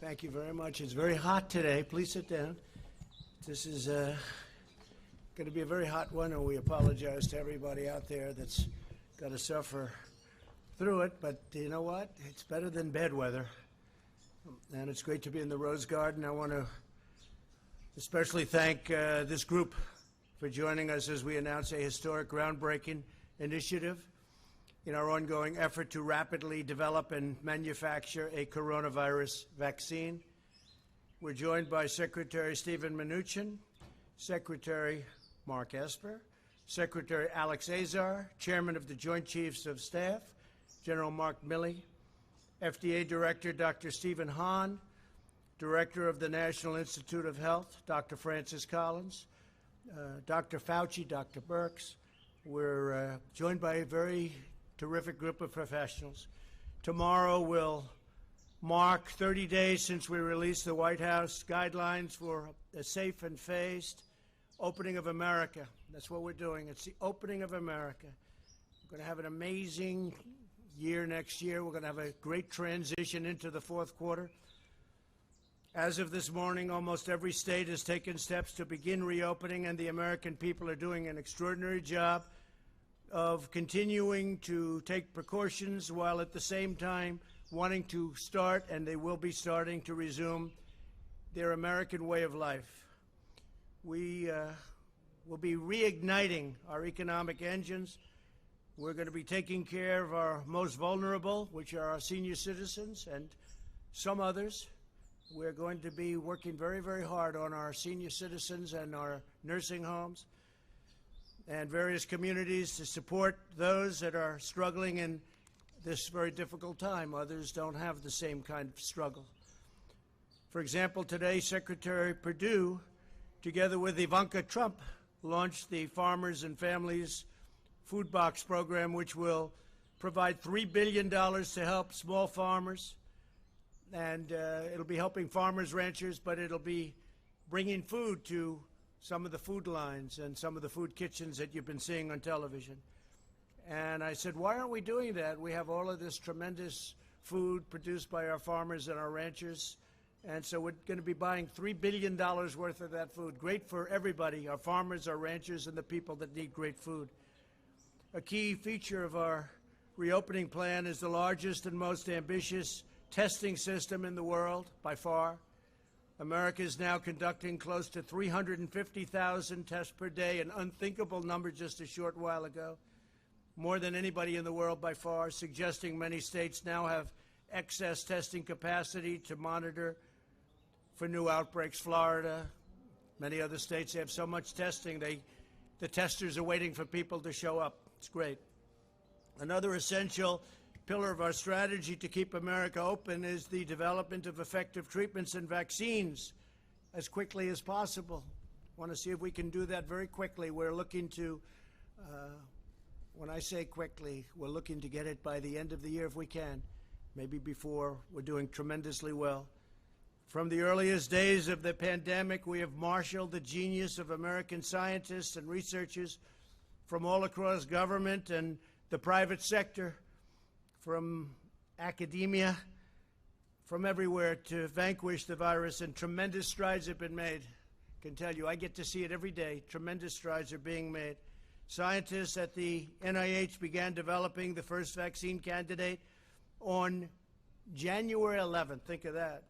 Thank you very much. It's very hot today. Please sit down. This is going to be a very hot one, and we apologize to everybody out there that's got to suffer through it. But you know what? It's better than bad weather, and it's great to be in the Rose Garden. I want to especially thank this group for joining us as we announce a historic, groundbreaking initiative in our ongoing effort to rapidly develop and manufacture a coronavirus vaccine. We're joined by Secretary Steven Mnuchin, Secretary Mark Esper, Secretary Alex Azar, Chairman of the Joint Chiefs of Staff, General Mark Milley, FDA Director Dr. Stephen Hahn, Director of the National Institute of Health, Dr. Francis Collins, Dr. Fauci, Dr. Birx. We're joined by a very terrific group of professionals. Tomorrow will mark 30 days since we released the White House guidelines for a safe and phased opening of America. That's what we're doing. It's the opening of America. We're going to have an amazing year next year. We're going to have a great transition into the fourth quarter. As of this morning, almost every state has taken steps to begin reopening, and the American people are doing an extraordinary job of continuing to take precautions while at the same time wanting to start, and they will be starting to resume their American way of life. We will be reigniting our economic engines. We're going to be taking care of our most vulnerable, which are our senior citizens and some others. We're going to be working very, very hard on our senior citizens and our nursing homes and various communities to support those that are struggling in this very difficult time. Others don't have the same kind of struggle. For example, today, Secretary Perdue, together with Ivanka Trump, launched the Farmers and Families Food Box Program, which will provide $3 billion to help small farmers. And it'll be helping farmers, ranchers, but it'll be bringing food to some of the food lines and some of the food kitchens that you've been seeing on television. And I said, why aren't we doing that? We have all of this tremendous food produced by our farmers and our ranchers. And so we're going to be buying $3 billion worth of that food. Great for everybody, our farmers, our ranchers, and the people that need great food. A key feature of our reopening plan is the largest and most ambitious testing system in the world, by far. America is now conducting close to 350,000 tests per day, an unthinkable number just a short while ago, more than anybody in the world by far, suggesting many states now have excess testing capacity to monitor for new outbreaks. Florida, many other states have so much testing, the testers are waiting for people to show up. It's great. Another essential pillar of our strategy to keep America open is the development of effective treatments and vaccines as quickly as possible. I want to see if we can do that very quickly. We're looking to, when I say quickly, we're looking to get it by the end of the year if we can, maybe before. We're doing tremendously well. From the earliest days of the pandemic, we have marshaled the genius of American scientists and researchers from all across government and the private sector, from academia, from everywhere, to vanquish the virus, and tremendous strides have been made. I can tell you, I get to see it every day. Tremendous strides are being made. Scientists at the NIH began developing the first vaccine candidate on January 11th. Think of that.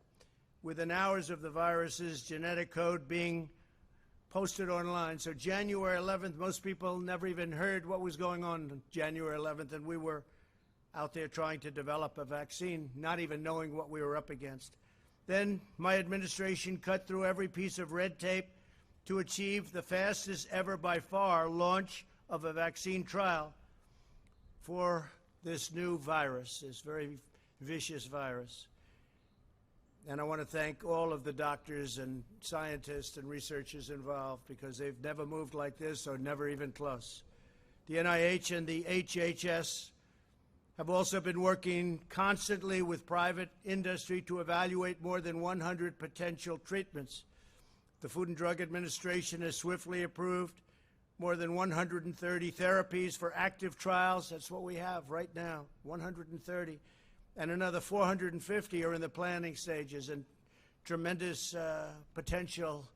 Within hours of the virus's genetic code being posted online. So January 11th, most people never even heard what was going on January 11th, and we were out there trying to develop a vaccine, not even knowing what we were up against. Then my administration cut through every piece of red tape to achieve the fastest ever by far launch of a vaccine trial for this new virus, this very vicious virus. And I want to thank all of the doctors and scientists and researchers involved, because they've never moved like this, or never even close. The NIH and the HHS have also been working constantly with private industry to evaluate more than 100 potential treatments. The Food and Drug Administration has swiftly approved more than 130 therapies for active trials. That's what we have right now, 130. And another 450 are in the planning stages. And tremendous potential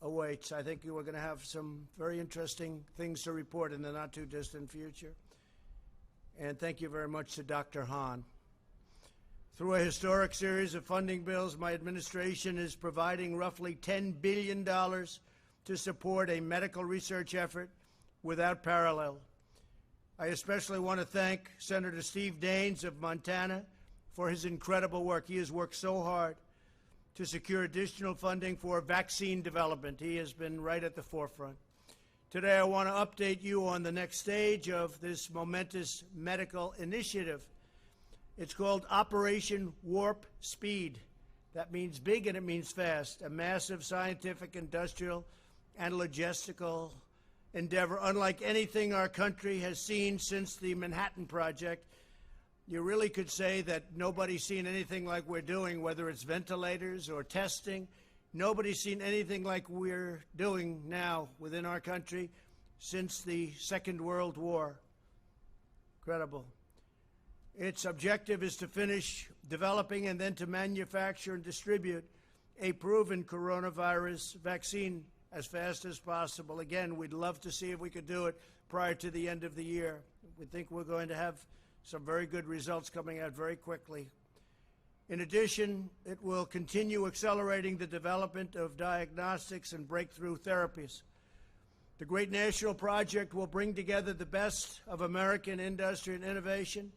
awaits. I think we're going to have some very interesting things to report in the not-too-distant future. And thank you very much to Dr. Hahn. Through a historic series of funding bills, my administration is providing roughly $10 billion to support a medical research effort without parallel. I especially want to thank Senator Steve Daines of Montana for his incredible work. He has worked so hard to secure additional funding for vaccine development. He has been right at the forefront. Today, I want to update you on the next stage of this momentous medical initiative. It's called Operation Warp Speed. That means big and it means fast, a massive scientific, industrial, and logistical endeavor unlike anything our country has seen since the Manhattan Project. You really could say that nobody's seen anything like we're doing, whether it's ventilators or testing. Nobody's seen anything like we're doing now within our country since the Second World War. Incredible. Its objective is to finish developing and then to manufacture and distribute a proven coronavirus vaccine as fast as possible. Again, we'd love to see if we could do it prior to the end of the year. We think we're going to have some very good results coming out very quickly. In addition, it will continue accelerating the development of diagnostics and breakthrough therapies. The great national project will bring together the best of American industry and innovation,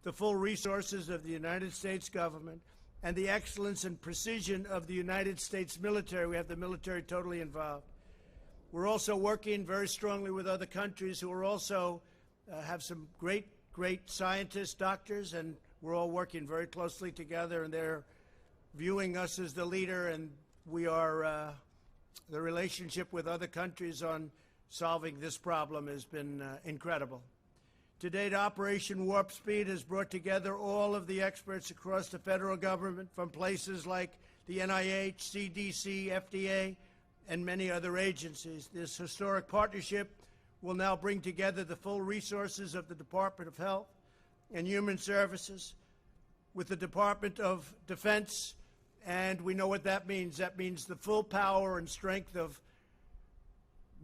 the full resources of the United States government, and the excellence and precision of the United States military. We have the military totally involved. We're also working very strongly with other countries who are also have some great scientists, doctors, and we're all working very closely together, and they're viewing us as the leader, and we are, the relationship with other countries on solving this problem has been incredible. To date, Operation Warp Speed has brought together all of the experts across the federal government from places like the NIH, CDC, FDA, and many other agencies. This historic partnership will now bring together the full resources of the Department of Health and Human Services with the Department of Defense, and we know what that means. That means the full power and strength of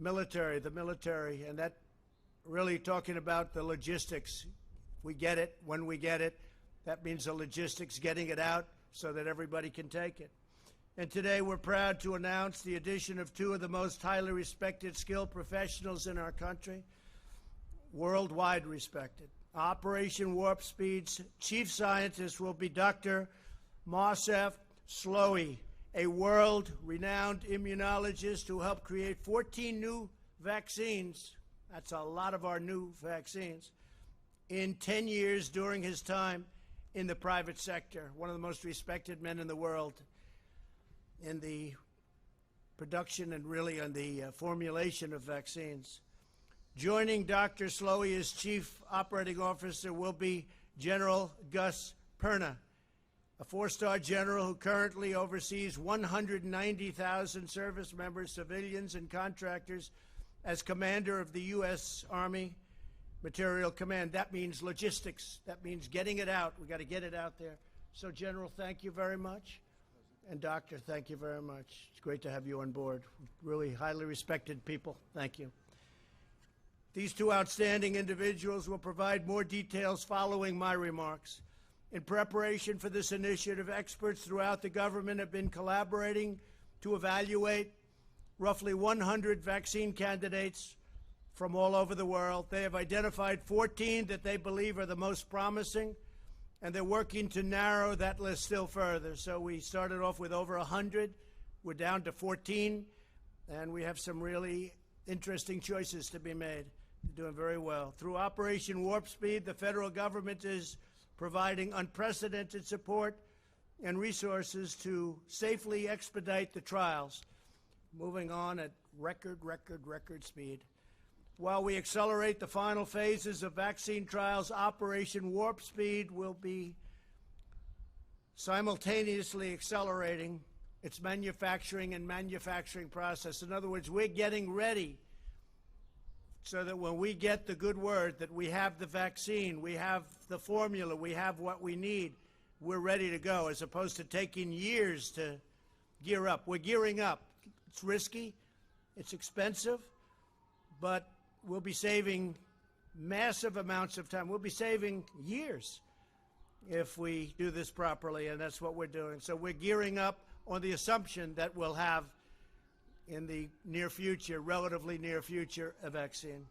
the military, and that really talking about the logistics. We get it when we get it. That means the logistics, getting it out so that everybody can take it. And today we're proud to announce the addition of two of the most highly respected, skilled professionals in our country, worldwide respected. Operation Warp Speed's chief scientist will be Dr. Moncef Slaoui, a world-renowned immunologist who helped create 14 new vaccines. That's a lot of our new vaccines in 10 years during his time in the private sector, one of the most respected men in the world in the production and really on the formulation of vaccines. Joining Dr. Slaoui as Chief Operating Officer will be General Gus Perna, a four-star general who currently oversees 190,000 service members, civilians, and contractors as commander of the U.S. Army Material Command. That means logistics. That means getting it out. We've got to get it out there. So, General, thank you very much. And, Doctor, thank you very much. It's great to have you on board. Really highly respected people. Thank you. These two outstanding individuals will provide more details following my remarks. In preparation for this initiative, experts throughout the government have been collaborating to evaluate roughly 100 vaccine candidates from all over the world. They have identified 14 that they believe are the most promising, and they're working to narrow that list still further. So we started off with over 100. We're down to 14, and we have some really interesting choices to be made. They're doing very well. Through Operation Warp Speed, the federal government is providing unprecedented support and resources to safely expedite the trials, moving on at record speed. While we accelerate the final phases of vaccine trials, Operation Warp Speed will be simultaneously accelerating its manufacturing process. In other words, we're getting ready so that when we get the good word that we have the vaccine, we have the formula, we have what we need, we're ready to go, as opposed to taking years to gear up. We're gearing up. It's risky, it's expensive, but we'll be saving massive amounts of time. We'll be saving years if we do this properly, and that's what we're doing. So we're gearing up on the assumption that we'll have, in the near future, relatively near future, a vaccine.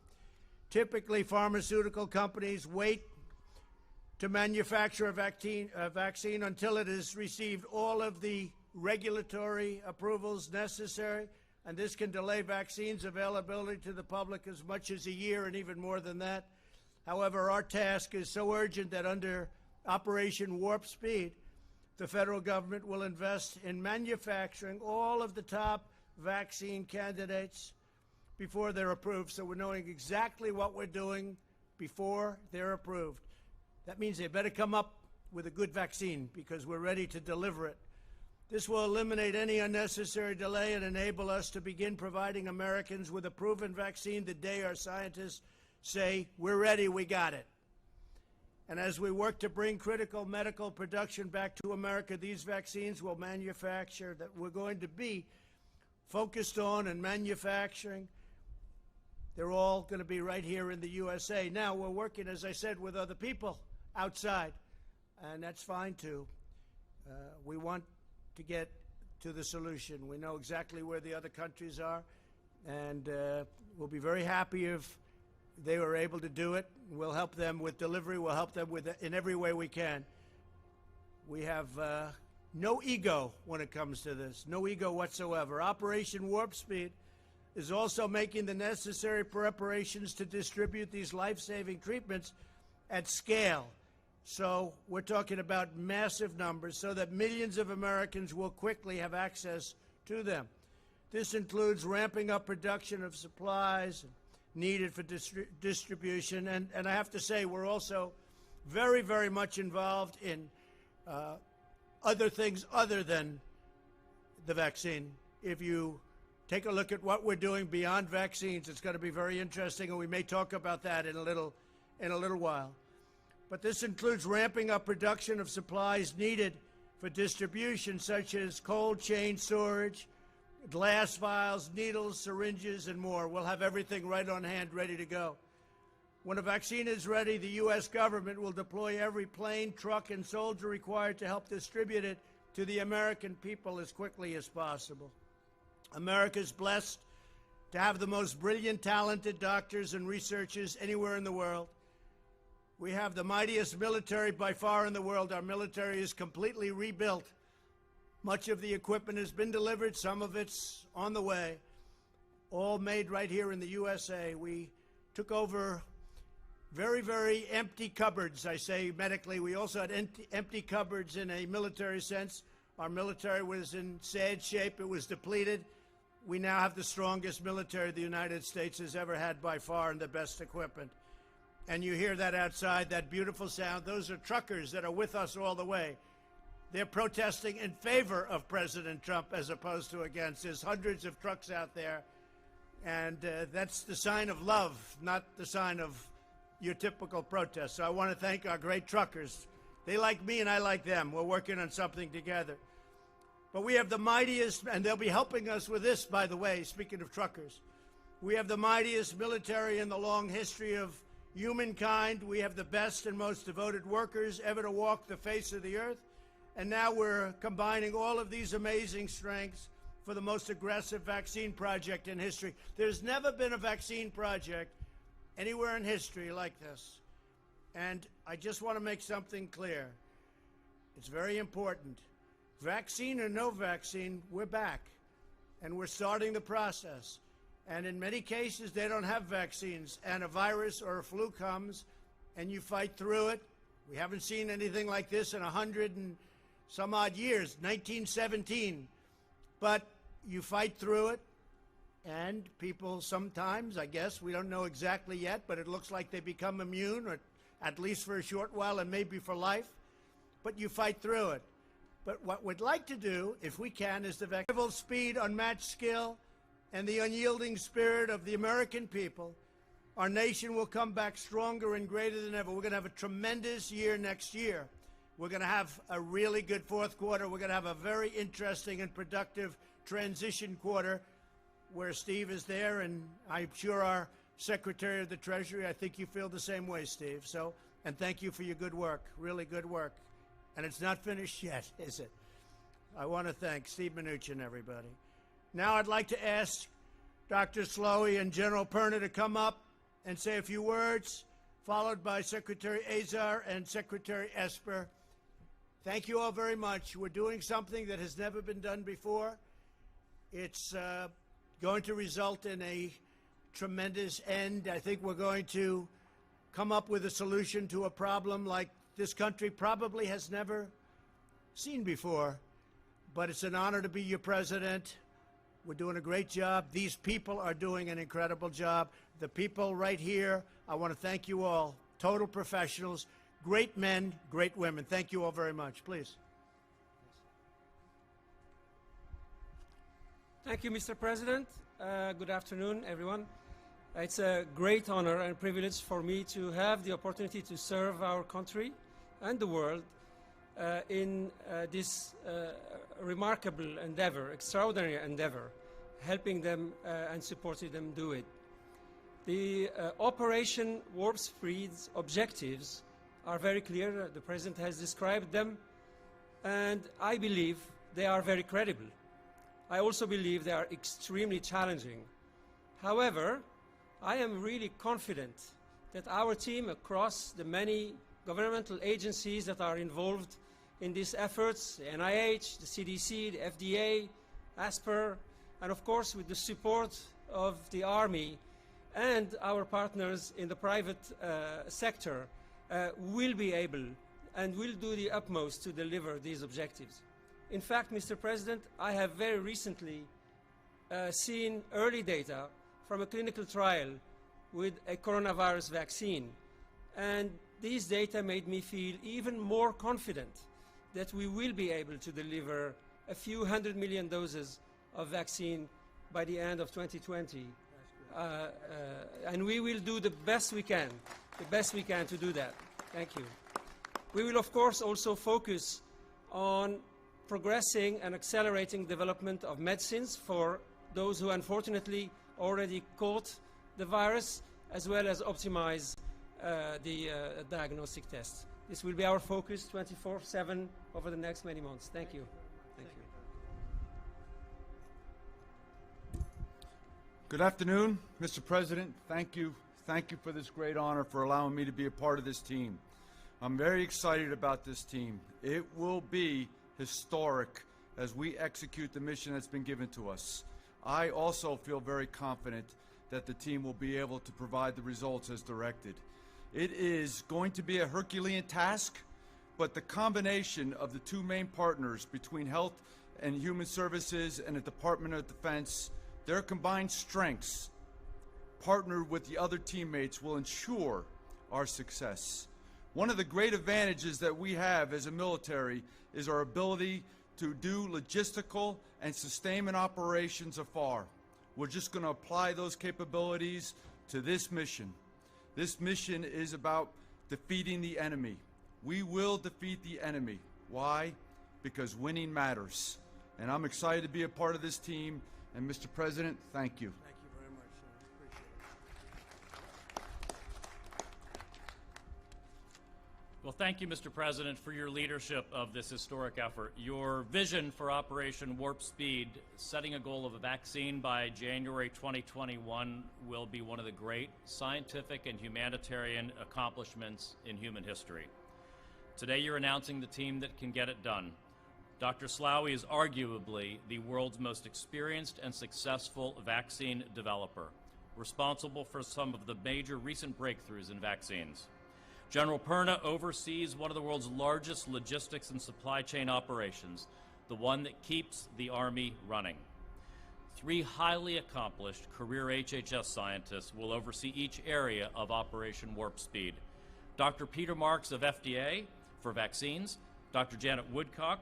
Typically, pharmaceutical companies wait to manufacture a vaccine until it has received all of the regulatory approvals necessary, and this can delay vaccines availability to the public as much as a year and even more than that. However, our task is so urgent that under Operation Warp Speed, the federal government will invest in manufacturing all of the top vaccine candidates before they're approved, so we're knowing exactly what we're doing before they're approved. That means they better come up with a good vaccine because we're ready to deliver it. This will eliminate any unnecessary delay and enable us to begin providing Americans with a proven vaccine the day our scientists say, we're ready, we got it. And as we work to bring critical medical production back to America, these vaccines will manufacture that we're going to be focused on and manufacturing. They're all going to be right here in the USA. Now, we're working, as I said, with other people outside, and that's fine, too. We want to get to the solution. We know exactly where the other countries are, and we'll be very happy if they were able to do it. We'll help them with delivery. We'll help them with in every way we can. We have no ego when it comes to this, no ego whatsoever. Operation Warp Speed is also making the necessary preparations to distribute these life-saving treatments at scale. So we're talking about massive numbers so that millions of Americans will quickly have access to them. This includes ramping up production of supplies needed for distribution. And I have to say, we're also very, very much involved in other things other than the vaccine. If you take a look at what we're doing beyond vaccines, it's going to be very interesting, and we may talk about that in a little while. But this includes ramping up production of supplies needed for distribution, such as cold chain storage, glass vials, needles, syringes, and more. We'll have everything right on hand, ready to go. When a vaccine is ready, the U.S. government will deploy every plane, truck, and soldier required to help distribute it to the American people as quickly as possible. America is blessed to have the most brilliant, talented doctors and researchers anywhere in the world. We have the mightiest military by far in the world. Our military is completely rebuilt. Much of the equipment has been delivered. Some of it's on the way, all made right here in the USA. We took over very, very empty cupboards, I say medically. We also had empty cupboards in a military sense. Our military was in sad shape. It was depleted. We now have the strongest military the United States has ever had by far, and the best equipment. And you hear that outside, that beautiful sound. Those are truckers that are with us all the way. They're protesting in favor of President Trump as opposed to against. There's hundreds of trucks out there, and that's the sign of love, not the sign of your typical protest. So I want to thank our great truckers. They like me and I like them. We're working on something together. But we have the mightiest, and they'll be helping us with this, by the way, speaking of truckers. We have the mightiest military in the long history of humankind. We have the best and most devoted workers ever to walk the face of the earth. And now we're combining all of these amazing strengths for the most aggressive vaccine project in history. There's never been a vaccine project anywhere in history like this. And I just want to make something clear. It's very important. Vaccine or no vaccine, we're back. And we're starting the process. And in many cases, they don't have vaccines. And a virus or a flu comes, and you fight through it. We haven't seen anything like this in 100 and some odd years, 1917. But you fight through it, and people sometimes, I guess, we don't know exactly yet, but it looks like they become immune, or at least for a short while and maybe for life. But you fight through it. But what we'd like to do, if we can, is the vaccine speed, unmatched skill, and the unyielding spirit of the American people. Our nation will come back stronger and greater than ever. We're going to have a tremendous year next year. We're going to have a really good fourth quarter. We're going to have a very interesting and productive transition quarter where Steve is there, and I'm sure our Secretary of the Treasury, I think you feel the same way, Steve. So, and thank you for your good work, really good work. And it's not finished yet, is it? I want to thank Steve Mnuchin, everybody. Now I'd like to ask Dr. Slaoui and General Perna to come up and say a few words, followed by Secretary Azar and Secretary Esper. Thank you all very much. We're doing something that has never been done before. It's going to result in a tremendous end. I think we're going to come up with a solution to a problem like this country probably has never seen before. But it's an honor to be your president. We're doing a great job. These people are doing an incredible job. The people right here, I want to thank you all. Total professionals, great men, great women. Thank you all very much. Please. Thank you, Mr. President. Good afternoon, everyone. It's a great honor and privilege for me to have the opportunity to serve our country and the world in this remarkable endeavor, extraordinary endeavor, helping them and supporting them do it. The Operation Warp Speed's objectives are very clear. The President has described them, and I believe they are very credible. I also believe they are extremely challenging. However, I am really confident that our team across the many governmental agencies that are involved in these efforts, the NIH, the CDC, the FDA, ASPR, and of course with the support of the Army and our partners in the private sector, will be able and will do the utmost to deliver these objectives. In fact, Mr. President, I have very recently seen early data from a clinical trial with a coronavirus vaccine, and these data made me feel even more confident that we will be able to deliver a few 100 million doses of vaccine by the end of 2020. And we will do the best we can to do that. Thank you. We will, of course, also focus on progressing and accelerating development of medicines for those who unfortunately already caught the virus, as well as optimize the diagnostic tests. This will be our focus 24/7 over the next many months. Thank you. Thank you. Good afternoon, Mr. President. Thank you. Thank you for this great honor for allowing me to be a part of this team. I'm very excited about this team. It will be historic as we execute the mission that's been given to us. I also feel very confident that the team will be able to provide the results as directed. It is going to be a Herculean task, but the combination of the two main partners between Health and Human Services and the Department of Defense, their combined strengths, partnered with the other teammates, will ensure our success. One of the great advantages that we have as a military is our ability to do logistical and sustainment operations afar. We're just going to apply those capabilities to this mission. This mission is about defeating the enemy. We will defeat the enemy. Why? Because winning matters. And I'm excited to be a part of this team. And Mr. President, thank you. Thank you very much, sir. Appreciate it. Well, thank you, Mr. President, for your leadership of this historic effort. Your vision for Operation Warp Speed, setting a goal of a vaccine by January 2021, will be one of the great scientific and humanitarian accomplishments in human history. Today, you're announcing the team that can get it done. Dr. Slaoui is arguably the world's most experienced and successful vaccine developer, responsible for some of the major recent breakthroughs in vaccines. General Perna oversees one of the world's largest logistics and supply chain operations, the one that keeps the Army running. 3 highly accomplished career HHS scientists will oversee each area of Operation Warp Speed. Dr. Peter Marks of FDA for vaccines, Dr. Janet Woodcock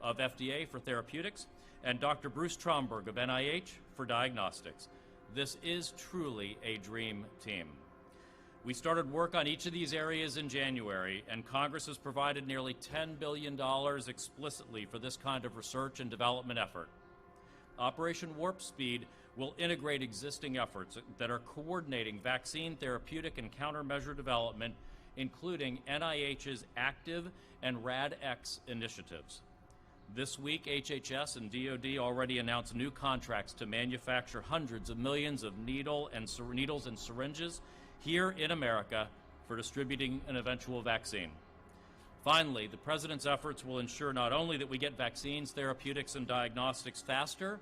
of FDA for therapeutics, and Dr. Bruce Tromberg of NIH for diagnostics. This is truly a dream team. We started work on each of these areas in January, and Congress has provided nearly $10 billion explicitly for this kind of research and development effort. Operation Warp Speed will integrate existing efforts that are coordinating vaccine, therapeutic, and countermeasure development, including NIH's ACTIV and RADx initiatives. This week, HHS and DoD already announced new contracts to manufacture hundreds of millions of needles and syringes here in America for distributing an eventual vaccine. Finally, the President's efforts will ensure not only that we get vaccines, therapeutics, and diagnostics faster,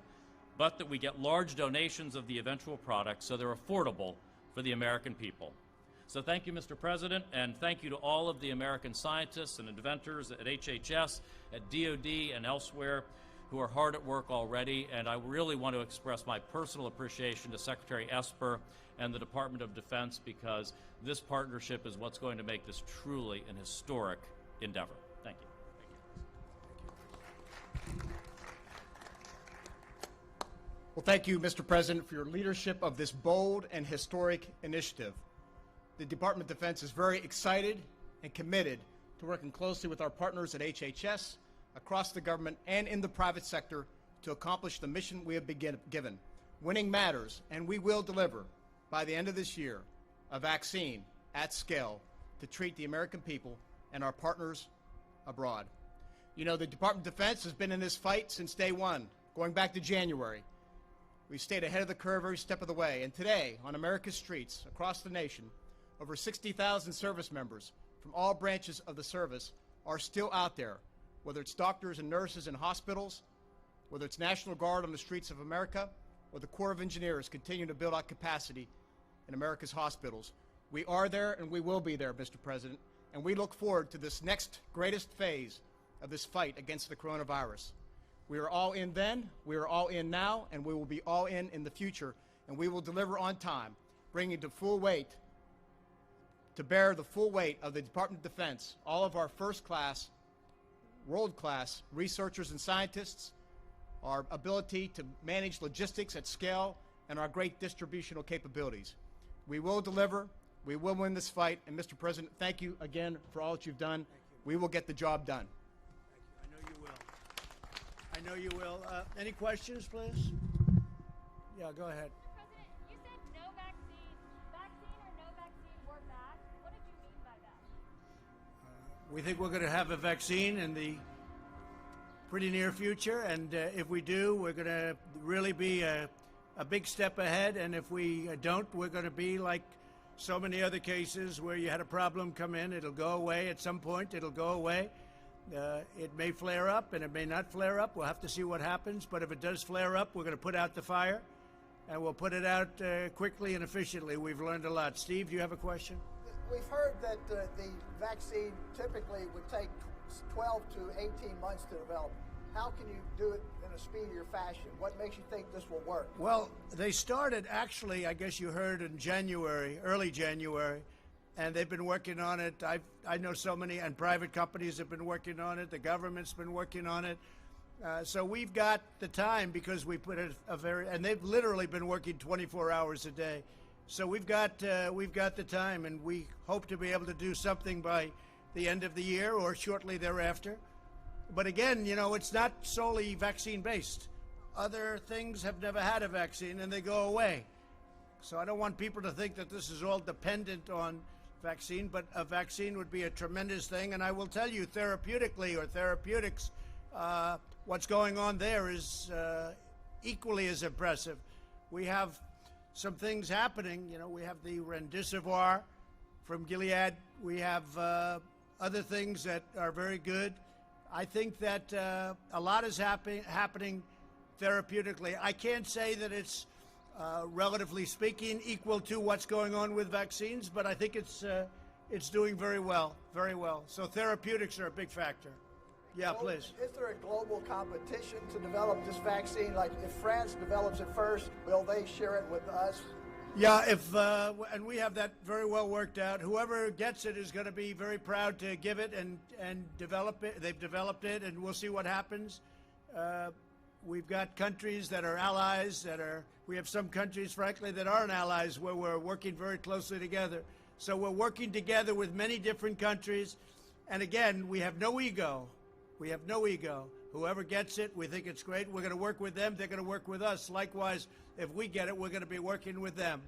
but that we get large donations of the eventual products so they're affordable for the American people. So thank you, Mr. President, and thank you to all of the American scientists and inventors at HHS, at DoD, and elsewhere who are hard at work already. And I really want to express my personal appreciation to Secretary Esper and the Department of Defense, because this partnership is what's going to make this truly an historic endeavor. Thank you. Well, thank you, Mr. President, for your leadership of this bold and historic initiative. The Department of Defense is very excited and committed to working closely with our partners at HHS, across the government, and in the private sector to accomplish the mission we have been given. Winning matters, and we will deliver, by the end of this year, a vaccine at scale to treat the American people and our partners abroad. You know, the Department of Defense has been in this fight since day one, going back to January. We've stayed ahead of the curve every step of the way, and today, on America's streets across the nation, over 60,000 service members from all branches of the service are still out there, whether it's doctors and nurses in hospitals, whether it's National Guard on the streets of America, or the Corps of Engineers continuing to build out capacity in America's hospitals. We are there and we will be there, Mr. President, and we look forward to this next greatest phase of this fight against the coronavirus. We are all in then, we are all in now, and we will be all in the future, and we will deliver on time, bringing to bear the full weight of the Department of Defense, all of our first-class, world-class researchers and scientists, our ability to manage logistics at scale, and our great distributional capabilities. We will deliver, we will win this fight, and Mr. President, thank you again for all that you've done. We will get the job done. Thank you. I know you will. Any questions, please? Yeah, go ahead. President, you said no vaccine. Vaccine or no vaccine, we're back. What did you mean by that? We think we're going to have a vaccine in the pretty near future, and if we do, we're going to really be a big step ahead, and if we don't, we're going to be like so many other cases where you had a problem come in, it'll go away at some point, it'll go away. It may flare up and it may not flare up. We'll have to see what happens, but if it does flare up, we're going to put out the fire, and we'll put it out quickly and efficiently. We've learned a lot. Steve, do you have a question? We've heard that the vaccine typically would take 12 to 18 months to develop. How can you do it in a speedier fashion? What makes you think this will work? Well, they started actually, I guess you heard, in January, early January, and they've been working on it. I know so many, and private companies have been working on it. The government's been working on it. So we've got the time because we put and they've literally been working 24 hours a day. So we've got the time, and we hope to be able to do something by the end of the year or shortly thereafter. But again, you know, it's not solely vaccine-based. Other things have never had a vaccine, and they go away. So I don't want people to think that this is all dependent on vaccine, but a vaccine would be a tremendous thing. And I will tell you, therapeutically or therapeutics, what's going on there is equally as impressive. We have some things happening. You know, we have the Remdesivir from Gilead. We have other things that are very good. I think that a lot is happening therapeutically. I can't say that it's, relatively speaking, equal to what's going on with vaccines, but I think it's doing very well, very well. So therapeutics are a big factor. Yeah, please. Is there a global competition to develop this vaccine? Like, if France develops it first, will they share it with us? Yeah, and we have that very well worked out. Whoever gets it is going to be very proud to give it and develop it. They've developed it, and we'll see what happens. We've got countries that are allies we have some countries, frankly, that aren't allies, where we're working very closely together. So we're working together with many different countries. And again, we have no ego. We have no ego. Whoever gets it, we think it's great. We're going to work with them. They're going to work with us. Likewise, if we get it, we're going to be working with them.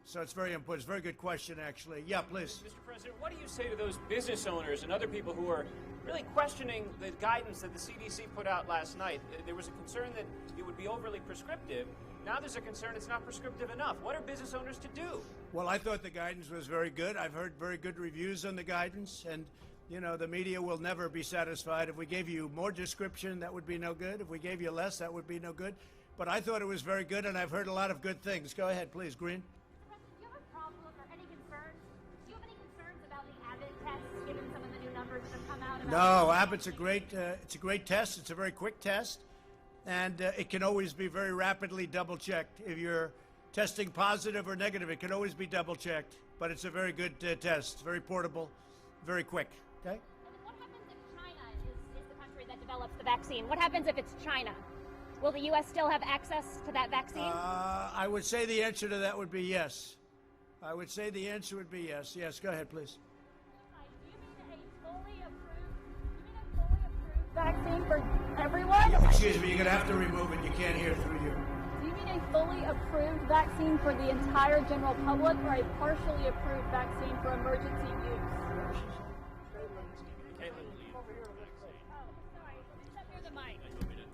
So it's very important. It's a very good question, actually. Yeah, please. Mr. President, what do you say to those business owners and other people who are really questioning the guidance that the CDC put out last night? There was a concern that it would be overly prescriptive. Now there's a concern it's not prescriptive enough. What are business owners to do? Well, I thought the guidance was very good. I've heard very good reviews on the guidance, and you know, the media will never be satisfied. If we gave you more description, that would be no good. If we gave you less, that would be no good. But I thought it was very good, and I've heard a lot of good things. Go ahead, please, Green. Mr. President, do you have a problem or any concerns? Do you have any concerns about the Abbott test, given some of the new numbers that have come out? No, Abbott's a great. It's a great test. It's a very quick test, and it can always be very rapidly double-checked. If you're testing positive or negative, it can always be double-checked. But it's a very good test. Very portable, very quick. Okay. And then what happens if China is the country that develops the vaccine? What happens if it's China? Will the U.S. still have access to that vaccine? I would say the answer to that would be yes. I would say the answer would be yes. Yes, go ahead, please. Do you mean a fully approved vaccine for everyone? Excuse me, you're going to have to remove it. You can't hear through you. Do you mean a fully approved vaccine for the entire general public or a partially approved vaccine for emergency use?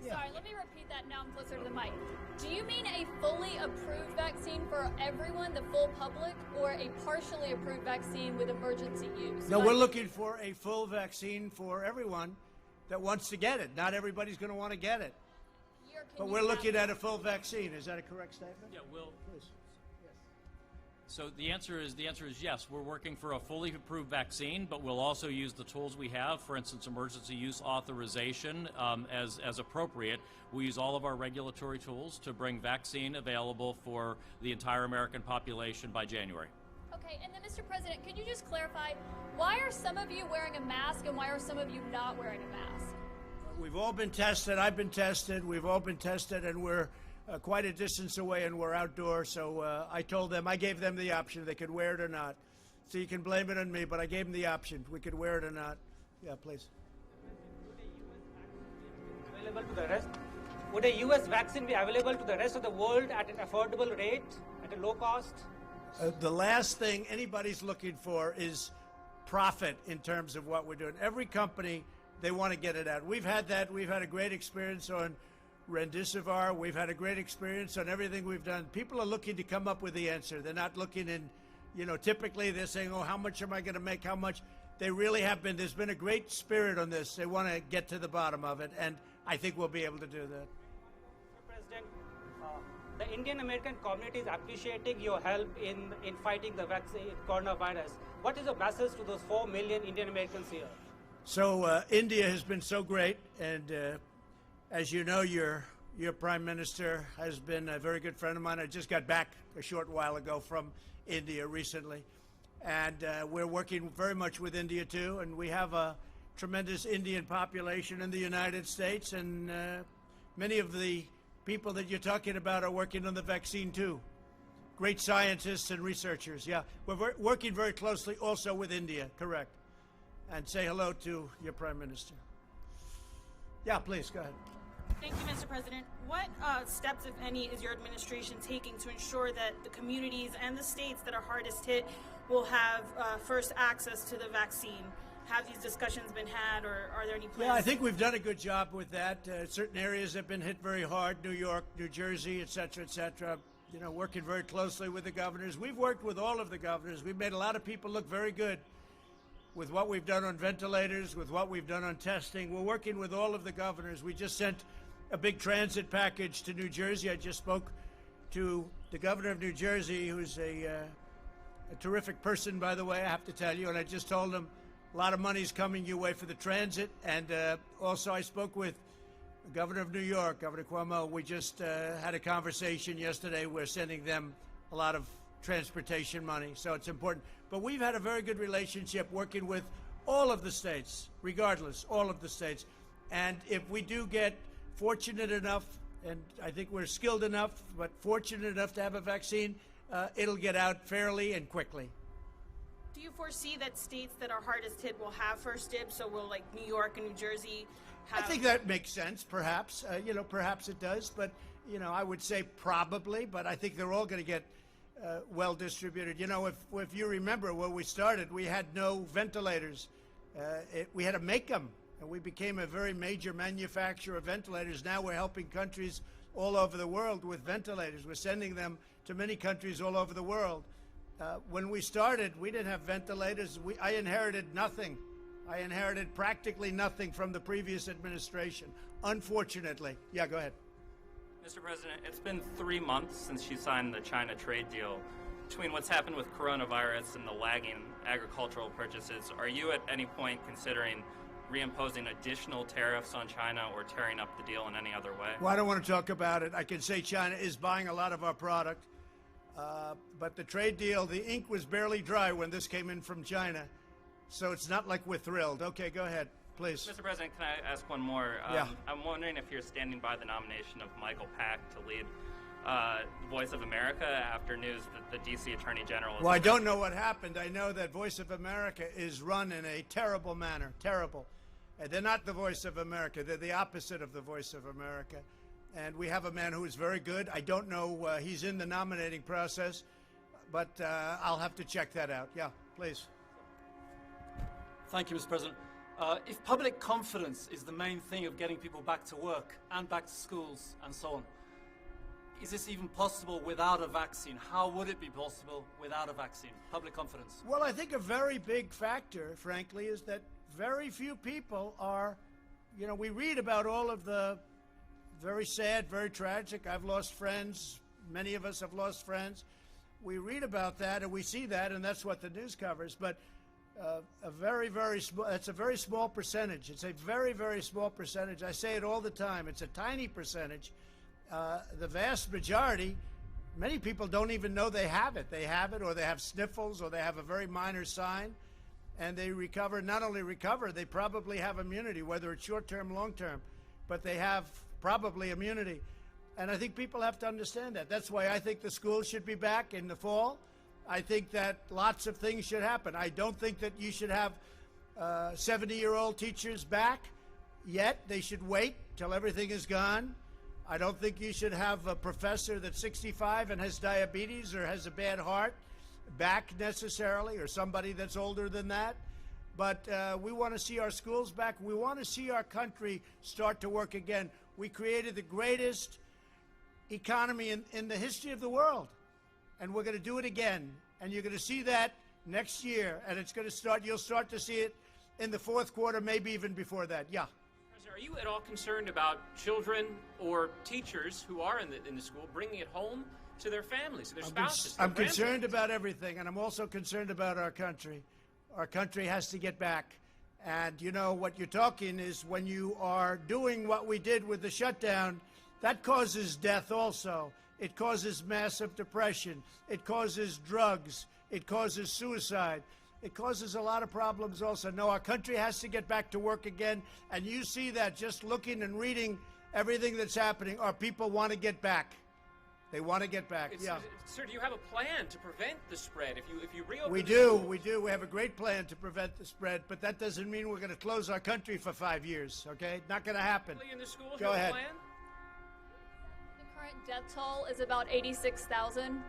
Sorry, let me repeat that now I'm closer to the mic. Do you mean a fully approved vaccine for everyone, the full public, or a partially approved vaccine with emergency use? No, we're looking for a full vaccine for everyone that wants to get it. Not everybody's going to want to get it. But we're looking at a full vaccine. Is that a correct statement? Yeah, Will. Please. So the answer is yes. We're working for a fully approved vaccine, but we'll also use the tools we have. For instance, emergency use authorization as appropriate. We use all of our regulatory tools to bring vaccine available for the entire American population by January. Okay, and then Mr. President, could you just clarify, why are some of you wearing a mask and why are some of you not wearing a mask? We've all been tested. I've been tested. We've all been tested, and we're quite a distance away, and we're outdoors. So I gave them the option. They could wear it or not. So you can blame it on me, but I gave them the option. We could wear it or not. Yeah, please. Would a U.S. vaccine be available to the rest of the world at an affordable rate, at a low cost? The last thing anybody's looking for is profit in terms of what we're doing. Every company, they want to get it out. We've had that. We've had a great experience on Remdesivir. We've had a great experience on everything we've done. People are looking to come up with the answer. They're not looking in, typically they're saying, oh, how much am I going to make? How much? They really have been. There's been a great spirit on this. They want to get to the bottom of it, and I think we'll be able to do that. Mr. President, the Indian American community is appreciating your help in fighting the vaccine, coronavirus. What is your message to those 4 million Indian Americans here? So India has been so great, and as you know, your Prime Minister has been a very good friend of mine. I just got back a short while ago from India recently, and we're working very much with India too, and we have a tremendous Indian population in the United States, and many of the people that you're talking about are working on the vaccine too. Great scientists and researchers, yeah. We're working very closely also with India, correct. And say hello to your Prime Minister. Yeah, please, go ahead. Thank you, Mr. President. What steps, if any, is your administration taking to ensure that the communities and the states that are hardest hit will have first access to the vaccine? Have these discussions been had, or are there any plans? Yeah, I think we've done a good job with that. Certain areas have been hit very hard, New York, New Jersey, et cetera, working very closely with the governors. We've worked with all of the governors. We've made a lot of people look very good with what we've done on ventilators, with what we've done on testing. We're working with all of the governors. We just sent a big transit package to New Jersey. I just spoke to the governor of New Jersey, who's a terrific person, by the way, I have to tell you, and I just told him a lot of money's coming your way for the transit. And also I spoke with the governor of New York, Governor Cuomo. We just had a conversation yesterday. We're sending them a lot of transportation money, so it's important. But we've had a very good relationship working with all of the states, regardless, all of the states. And if we do get fortunate enough, and I think we're skilled enough, but fortunate enough to have a vaccine, it'll get out fairly and quickly. Do you foresee that states that are hardest hit will have first dibs? So will like New York and New Jersey have? I think that makes sense, perhaps. Perhaps it does, but I would say probably. But I think they're all going to get well distributed. If you remember where we started, we had no ventilators. We had to make them, and we became a very major manufacturer of ventilators. Now we're helping countries all over the world with ventilators. We're sending them to many countries all over the world. When we started, we didn't have ventilators. I inherited nothing. I inherited practically nothing from the previous administration, unfortunately. Yeah, go ahead. Mr. President, it's been 3 months since you signed the China trade deal. Between what's happened with coronavirus and the lagging agricultural purchases, are you at any point considering reimposing additional tariffs on China or tearing up the deal in any other way? Well, I don't want to talk about it. I can say China is buying a lot of our product. But the trade deal, the ink was barely dry when this came in from China. So it's not like we're thrilled. Okay, go ahead, please. Mr. President, can I ask one more? Yeah. I'm wondering if you're standing by the nomination of Michael Pack to lead Voice of America after news that the D.C. Attorney General is... Well, I don't know what happened. I know that Voice of America is run in a terrible manner, terrible. They're not the Voice of America. They're the opposite of the Voice of America. And we have a man who is very good. I don't know, he's in the nominating process, but I'll have to check that out. Yeah, please. Thank you, Mr. President. If public confidence is the main thing of getting people back to work and back to schools and so on, is this even possible without a vaccine? How would it be possible without a vaccine? Public confidence. Well, I think a very big factor, frankly, is that very few people are, we read about all of the very sad, very tragic. I've lost friends. Many of us have lost friends. We read about that and we see that, and that's what the news covers. But it's a very small percentage. It's a very, very small percentage. I say it all the time. It's a tiny percentage. The vast majority, many people don't even know they have it. They have it, or they have sniffles, or they have a very minor sign, and they recover. Not only recover, they probably have immunity, whether it's short-term, long-term, but they have probably immunity. And I think people have to understand that. That's why I think the schools should be back in the fall. I think that lots of things should happen. I don't think that you should have 70-year-old teachers back yet. They should wait till everything is gone. I don't think you should have a professor that's 65 and has diabetes or has a bad heart back necessarily, or somebody that's older than that. But we want to see our schools back. We want to see our country start to work again. We created the greatest economy in the history of the world, and we're going to do it again. And you're going to see that next year, and it's going to start. You'll start to see it in the fourth quarter, maybe even before that. Yeah. President, are you at all concerned about children or teachers who are in the school bringing it home to their families, to their spouses? I'm concerned about everything, and I'm also concerned about our country. Our country has to get back. And what you're talking is, when you are doing what we did with the shutdown, that causes death also. It causes massive depression. It causes drugs. It causes suicide. It causes a lot of problems also. No, our country has to get back to work again. And you see that just looking and reading everything that's happening. Our people want to get back. They want to get back. Yeah. Sir, do you have a plan to prevent the spread if you reopen? We do. We do. We have a great plan to prevent the spread, but that doesn't mean we're going to close our country for 5 years. Okay, not going to happen. In the schools, go ahead. Plan? The current death toll is about 86,000.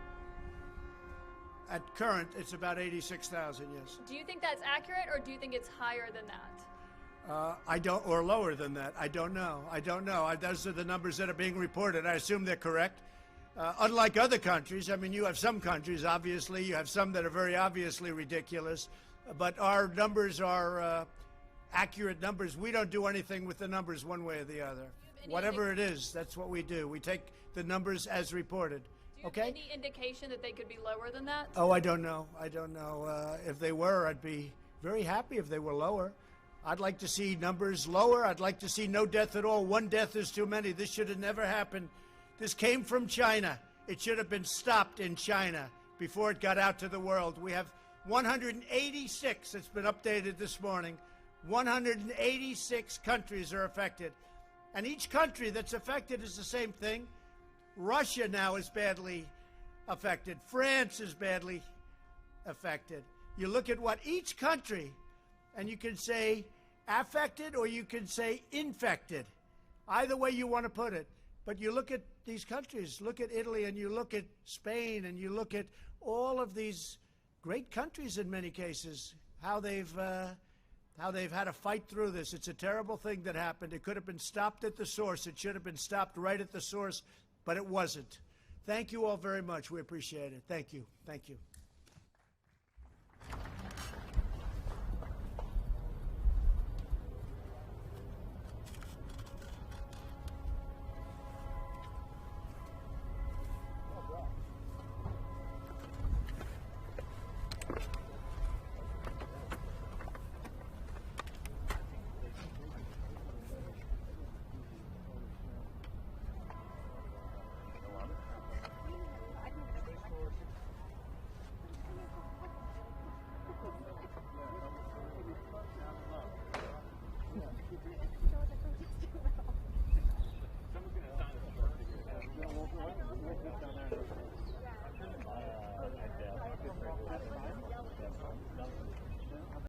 At current, it's about 86,000. Yes. Do you think that's accurate, or do you think it's higher than that? I don't, or lower than that. I don't know. I don't know. Those are the numbers that are being reported. I assume they're correct. Unlike other countries, I mean, you have some countries, obviously, you have some that are very obviously ridiculous, but our numbers are accurate numbers. We don't do anything with the numbers one way or the other. Whatever it is, that's what we do. We take the numbers as reported. Do you have any indication that they could be lower than that? Oh, I don't know. I don't know. If they were, I'd be very happy if they were lower. I'd like to see numbers lower. I'd like to see no death at all. One death is too many. This should have never happened. This came from China. It should have been stopped in China before it got out to the world. We have 186, it's been updated this morning, 186 countries are affected. And each country that's affected is the same thing. Russia now is badly affected. France is badly affected. You look at what each country, and you can say affected or you can say infected. Either way you want to put it. But you look at these countries, look at Italy, and you look at Spain, and you look at all of these great countries in many cases, how they've had to fight through this. It's a terrible thing that happened. It could have been stopped at the source. It should have been stopped right at the source, but it wasn't. Thank you all very much. We appreciate it. Thank you. Thank you.